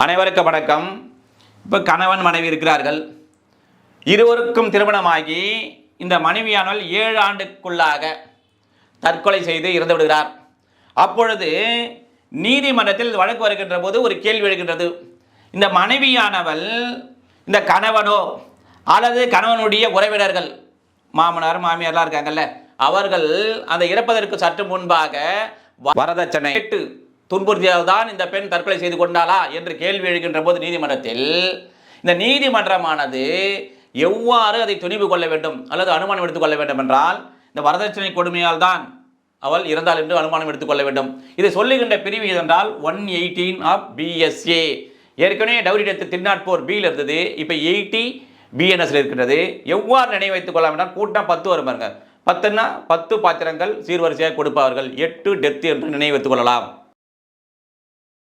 அனைவருக்கும் வணக்கம். இப்போ கணவன் மனைவி இருக்கிறார்கள். இருவருக்கும் திருமணமாகி இந்த மனைவியானவள் 7 ஆண்டுக்குள்ளாக தற்கொலை செய்து இறந்து விடுகிறார். அப்பொழுது நீதிமன்றத்தில் வழக்கு வருகின்ற போது ஒரு கேள்வி எழுகின்றது. இந்த மனைவியானவள் இந்த கணவனோ அல்லது கணவனுடைய உறவினர்கள், மாமனார் மாமியார்லாம் இருக்காங்கல்ல, அவர்கள் அந்த இறப்பதற்கு சற்று முன்பாக வரதட்சணை கேட்டு துன்புறுத்தியால் தான் இந்த பெண் தற்கொலை செய்து கொண்டாளா என்று கேள்வி எழுகின்ற போது நீதிமன்றத்தில் இந்த நீதிமன்றமானது எவ்வாறு அதை துணிவு கொள்ள வேண்டும் அல்லது அனுமானம் எடுத்துக்கொள்ள வேண்டும் என்றால், இந்த வரதட்சணை கொடுமையால் தான் அவள் இறந்தாள் என்று அனுமானம் எடுத்துக்கொள்ள வேண்டும். இதை சொல்லுகின்ற பிரிவு என்றால் 118 ஆஃப் BSA. ஏற்கனவே டவுரி டெத் 304 பியில் இருந்தது, இப்போ 80 BNSல இருக்கின்றது. எவ்வாறு நினைவு வைத்துக் கொள்ளலாம் என்றால், கூட்டம் 10 வரும் பாருங்க. 10ன்னா 10 பாத்திரங்கள் சீர்வரிசையாக கொடுப்பார்கள், 8 டெத் என்று நினைவு வைத்துக் கொள்ளலாம்.